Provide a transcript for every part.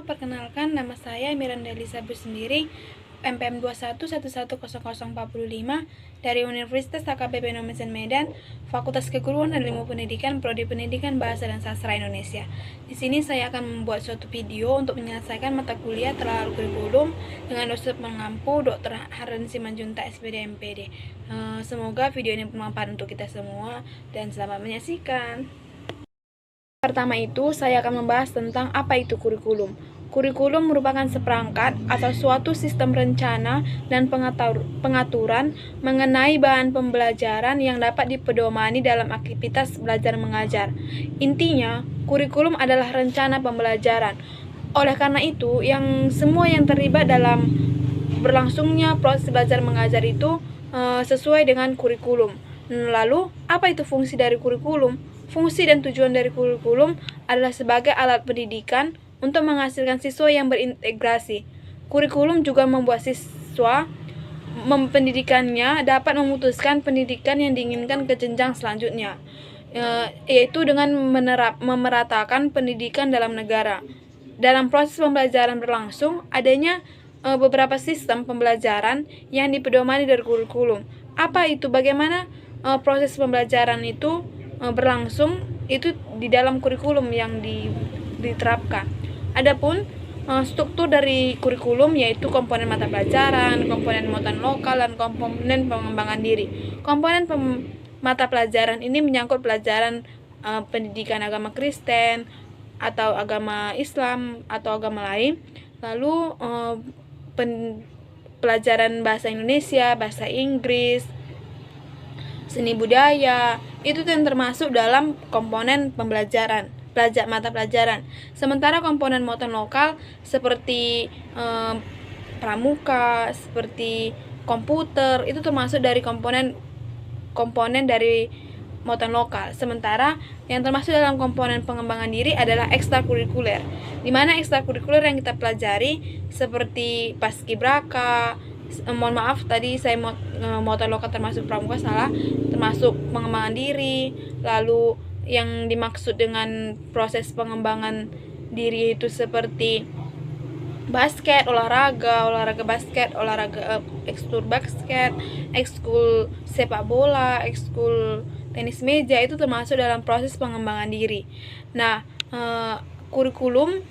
perkenalkan nama saya Miranda Elisa Busendiri, MPM 21110045 dari Universitas HKBP Nomensen Medan, Fakultas Keguruan dan Ilmu Pendidikan, Prodi Pendidikan Bahasa dan Sastra Indonesia. Di sini saya akan membuat suatu video untuk menyelesaikan mata kuliah terlalu kurikulum dengan dosen pengampu Dr. Hardan Simanjuntak SPD MPD. Semoga video ini bermanfaat untuk kita semua dan selamat menyaksikan. Pertama itu, saya akan membahas tentang apa itu kurikulum. Kurikulum merupakan seperangkat atau suatu sistem rencana dan pengaturan mengenai bahan pembelajaran yang dapat dipedomani dalam aktivitas belajar mengajar. Intinya, kurikulum adalah rencana pembelajaran. Oleh karena itu, semua yang terlibat dalam berlangsungnya proses belajar mengajar itu sesuai dengan kurikulum. Lalu, apa itu fungsi dari kurikulum? Fungsi dan tujuan dari kurikulum adalah sebagai alat pendidikan untuk menghasilkan siswa yang berintegrasi. Kurikulum juga membuat siswa pendidikannya dapat memutuskan pendidikan yang diinginkan ke jenjang selanjutnya, yaitu dengan memeratakan pendidikan dalam negara. Dalam proses pembelajaran berlangsung, adanya beberapa sistem pembelajaran yang dipedomani dari kurikulum. Apa itu? Bagaimana proses pembelajaran itu berlangsung itu di dalam kurikulum yang diterapkan. Adapun struktur dari kurikulum yaitu komponen mata pelajaran, komponen muatan lokal, dan komponen pengembangan diri. Komponen mata pelajaran ini menyangkut pelajaran pendidikan agama Kristen atau agama Islam atau agama lain. Lalu pelajaran bahasa Indonesia, bahasa Inggris, seni budaya, itu yang termasuk dalam komponen pembelajaran, mata pelajaran. Sementara komponen muatan lokal seperti pramuka, seperti komputer, itu termasuk dari komponen dari muatan lokal. Sementara yang termasuk dalam komponen pengembangan diri adalah ekstrakurikuler, di mana ekstrakurikuler yang kita pelajari seperti paskibraka, mohon maaf tadi saya muatan lokal termasuk pramuka salah, termasuk pengembangan diri. Lalu yang dimaksud dengan proses pengembangan diri itu seperti basket, olahraga basket, olahraga ekskul basket, ekskul sepak bola, ekskul tenis meja, itu termasuk dalam proses pengembangan diri. Nah, kurikulum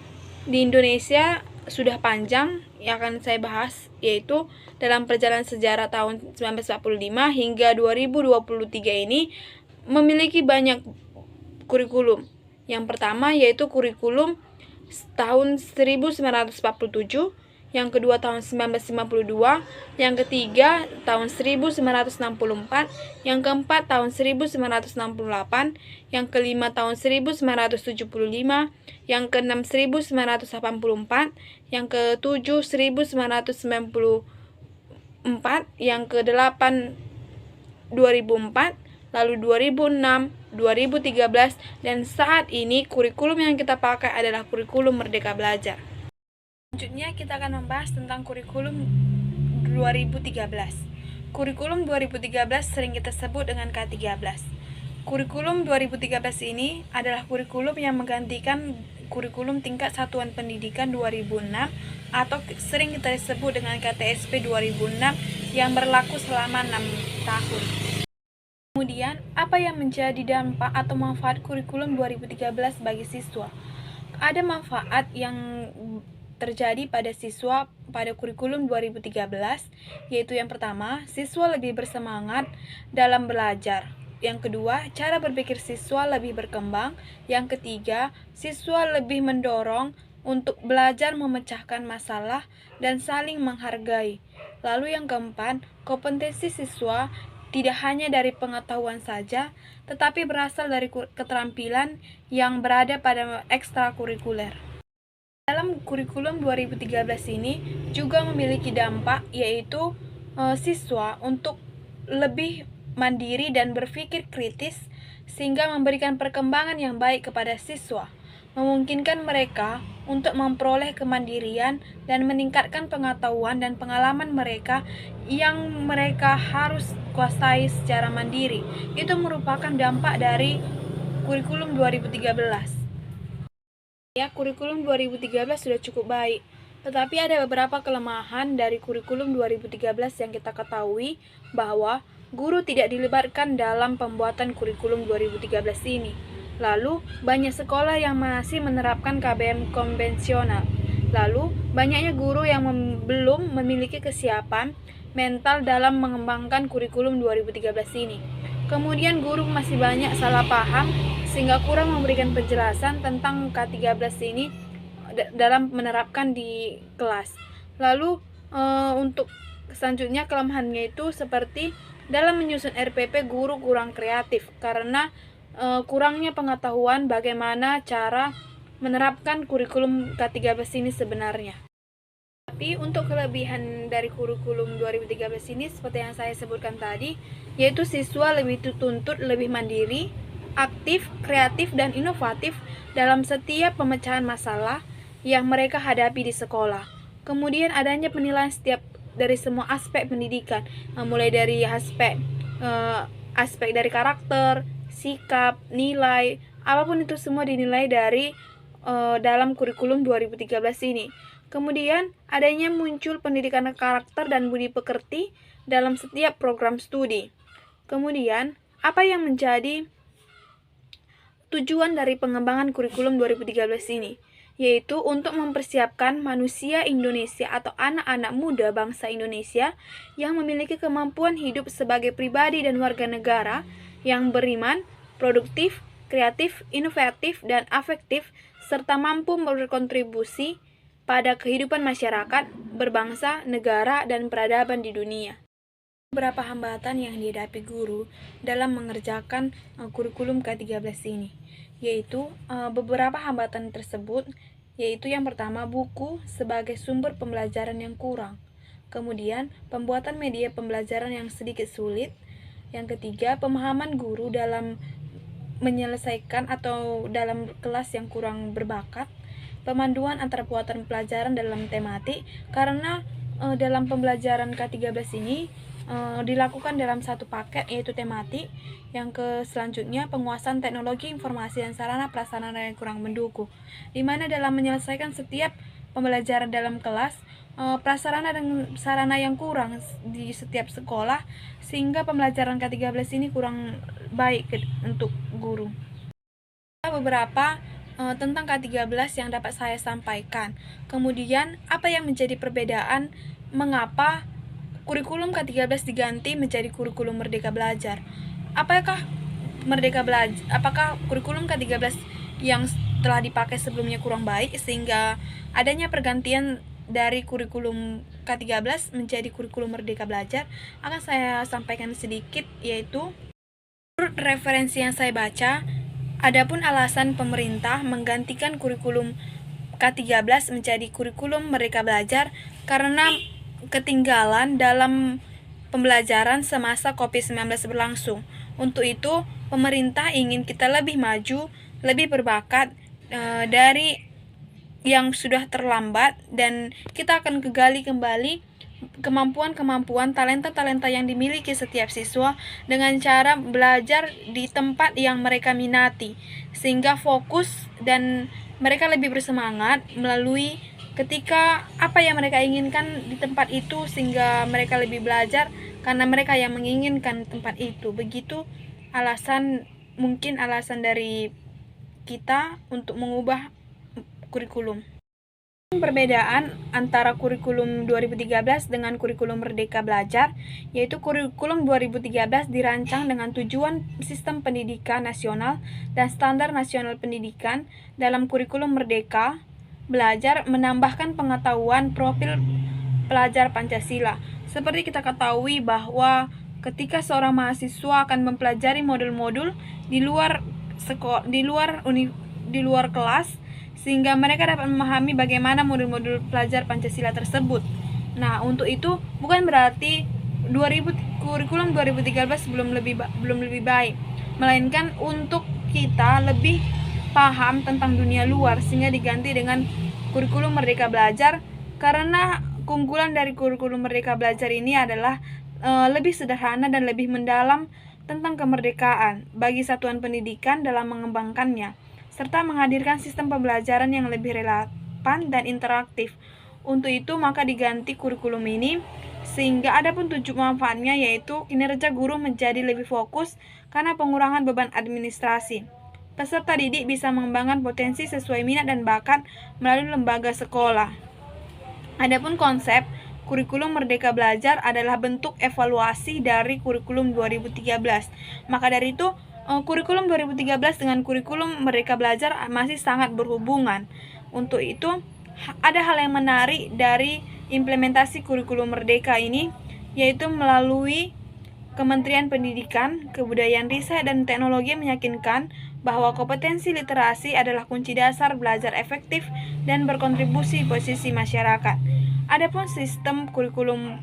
di Indonesia sudah panjang yang akan saya bahas, yaitu dalam perjalanan sejarah tahun 1945 hingga 2023 ini memiliki banyak kurikulum. Yang pertama yaitu kurikulum tahun 1947, yang kedua tahun 1952, yang ketiga tahun 1964, yang keempat tahun 1968, yang kelima tahun 1975, yang keenam 1984, yang ketujuh 1994, yang kedelapan 2004, lalu 2006, 2013, dan saat ini kurikulum yang kita pakai adalah kurikulum Merdeka Belajar. Selanjutnya kita akan membahas tentang kurikulum 2013. Kurikulum 2013 sering kita sebut dengan K13. Kurikulum 2013 ini adalah kurikulum yang menggantikan kurikulum tingkat satuan pendidikan 2006 atau sering kita sebut dengan KTSP 2006 yang berlaku selama 6 tahun. Kemudian, apa yang menjadi dampak atau manfaat kurikulum 2013 bagi siswa? Ada manfaat yang terjadi pada siswa pada kurikulum 2013, yaitu yang pertama, siswa lebih bersemangat dalam belajar. Yang kedua, cara berpikir siswa lebih berkembang. Yang ketiga, siswa lebih mendorong untuk belajar memecahkan masalah dan saling menghargai. Lalu yang keempat, kompetensi siswa tidak hanya dari pengetahuan saja, tetapi berasal dari keterampilan yang berada pada ekstrakurikuler. Dalam kurikulum 2013 ini juga memiliki dampak, yaitu siswa untuk lebih mandiri dan berpikir kritis, sehingga memberikan perkembangan yang baik kepada siswa, memungkinkan mereka untuk memperoleh kemandirian dan meningkatkan pengetahuan dan pengalaman mereka yang mereka harus kuasai secara mandiri. Itu merupakan dampak dari kurikulum 2013. Ya, kurikulum 2013 sudah cukup baik. Tetapi ada beberapa kelemahan dari kurikulum 2013 yang kita ketahui bahwa guru tidak dilibatkan dalam pembuatan kurikulum 2013 ini. Lalu, banyak sekolah yang masih menerapkan KBM konvensional. Lalu, banyaknya guru yang belum memiliki kesiapan mental dalam mengembangkan kurikulum 2013 ini. Kemudian guru masih banyak salah paham sehingga kurang memberikan penjelasan tentang K13 ini dalam menerapkan di kelas. Lalu untuk selanjutnya kelemahannya itu seperti dalam menyusun RPP guru kurang kreatif karena kurangnya pengetahuan bagaimana cara menerapkan kurikulum K13 ini sebenarnya. Tapi untuk kelebihan dari kurikulum 2013 ini seperti yang saya sebutkan tadi, yaitu siswa lebih dituntut lebih mandiri, aktif, kreatif, dan inovatif dalam setiap pemecahan masalah yang mereka hadapi di sekolah. Kemudian adanya penilaian setiap dari semua aspek pendidikan, mulai dari aspek dari karakter, sikap, nilai, apapun itu semua dinilai dari dalam kurikulum 2013 ini. Kemudian adanya muncul pendidikan karakter dan budi pekerti dalam setiap program studi. Kemudian, apa yang menjadi tujuan dari pengembangan kurikulum 2013 ini? Yaitu untuk mempersiapkan manusia Indonesia atau anak-anak muda bangsa Indonesia yang memiliki kemampuan hidup sebagai pribadi dan warga negara yang beriman, produktif, kreatif, inovatif, dan afektif, serta mampu berkontribusi pada kehidupan masyarakat, berbangsa, negara, dan peradaban di dunia. Beberapa hambatan yang dihadapi guru dalam mengerjakan kurikulum K13 ini, yaitu beberapa hambatan tersebut, yaitu yang pertama buku sebagai sumber pembelajaran yang kurang, kemudian pembuatan media pembelajaran yang sedikit sulit, yang ketiga pemahaman guru dalam menyelesaikan atau dalam kelas yang kurang berbakat, pemanduan antara pembuatan pelajaran dalam tematik karena dalam pembelajaran K13 ini dilakukan dalam satu paket yaitu tematik. Yang selanjutnya penguasaan teknologi informasi dan sarana prasarana yang kurang mendukung, di mana dalam menyelesaikan setiap pembelajaran dalam kelas prasarana dan sarana yang kurang di setiap sekolah sehingga pembelajaran K13 ini kurang baik untuk guru. Beberapa tentang K13 yang dapat saya sampaikan. Kemudian, apa yang menjadi perbedaan mengapa kurikulum K13 diganti menjadi kurikulum Merdeka Belajar? Apakah kurikulum K13 yang telah dipakai sebelumnya kurang baik sehingga adanya pergantian dari kurikulum K13 menjadi kurikulum Merdeka Belajar? Akan saya sampaikan sedikit, yaitu menurut referensi yang saya baca, adapun alasan pemerintah menggantikan kurikulum K13 menjadi kurikulum Merdeka Belajar karena ketinggalan dalam pembelajaran semasa COVID-19 berlangsung. Untuk itu, pemerintah ingin kita lebih maju, lebih berbakat dari yang sudah terlambat, dan kita akan gali kembali kemampuan-kemampuan, talenta-talenta yang dimiliki setiap siswa dengan cara belajar di tempat yang mereka minati, sehingga fokus dan mereka lebih bersemangat melalui ketika apa yang mereka inginkan di tempat itu, sehingga mereka lebih belajar karena mereka yang menginginkan tempat itu. Begitu mungkin alasan dari kita untuk mengubah kurikulum. Perbedaan antara kurikulum 2013 dengan kurikulum Merdeka Belajar, yaitu kurikulum 2013 dirancang dengan tujuan sistem pendidikan nasional dan standar nasional pendidikan. Dalam kurikulum Merdeka Belajar menambahkan pengetahuan profil pelajar Pancasila. Seperti kita ketahui bahwa ketika seorang mahasiswa akan mempelajari modul-modul di luar kelas, sehingga mereka dapat memahami bagaimana modul-modul pelajar Pancasila tersebut. Nah, untuk itu bukan berarti kurikulum 2013 belum lebih baik, melainkan untuk kita lebih paham tentang dunia luar sehingga diganti dengan kurikulum Merdeka Belajar, karena keunggulan dari kurikulum Merdeka Belajar ini adalah lebih sederhana dan lebih mendalam tentang kemerdekaan bagi satuan pendidikan dalam mengembangkannya, serta menghadirkan sistem pembelajaran yang lebih relevan dan interaktif. Untuk itu, maka diganti kurikulum ini, sehingga ada pun tujuan manfaatnya, yaitu kinerja guru menjadi lebih fokus karena pengurangan beban administrasi. Peserta didik bisa mengembangkan potensi sesuai minat dan bakat melalui lembaga sekolah. Adapun konsep kurikulum Merdeka Belajar adalah bentuk evaluasi dari kurikulum 2013. Maka dari itu, kurikulum 2013 dengan kurikulum Merdeka Belajar masih sangat berhubungan. Untuk itu, ada hal yang menarik dari implementasi kurikulum Merdeka ini, yaitu melalui Kementerian Pendidikan, Kebudayaan, Riset, dan Teknologi meyakinkan bahwa kompetensi literasi adalah kunci dasar belajar efektif dan berkontribusi posisi masyarakat. Adapun sistem kurikulum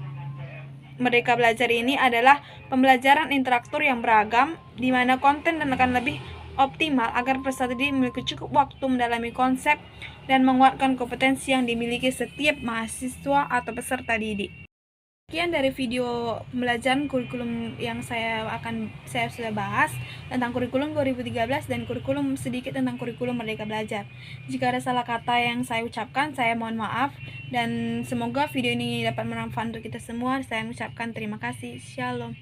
Merdeka Belajar ini adalah pembelajaran interaktur yang beragam, di mana konten akan lebih optimal agar peserta didik memiliki cukup waktu mendalami konsep dan menguatkan kompetensi yang dimiliki setiap mahasiswa atau peserta didik. Sekian dari video pembelajaran kurikulum yang saya sudah bahas tentang kurikulum 2013 dan kurikulum sedikit tentang kurikulum Merdeka Belajar. Jika ada salah kata yang saya ucapkan, saya mohon maaf, dan semoga video ini dapat bermanfaat untuk kita semua. Saya ucapkan terima kasih. Shalom.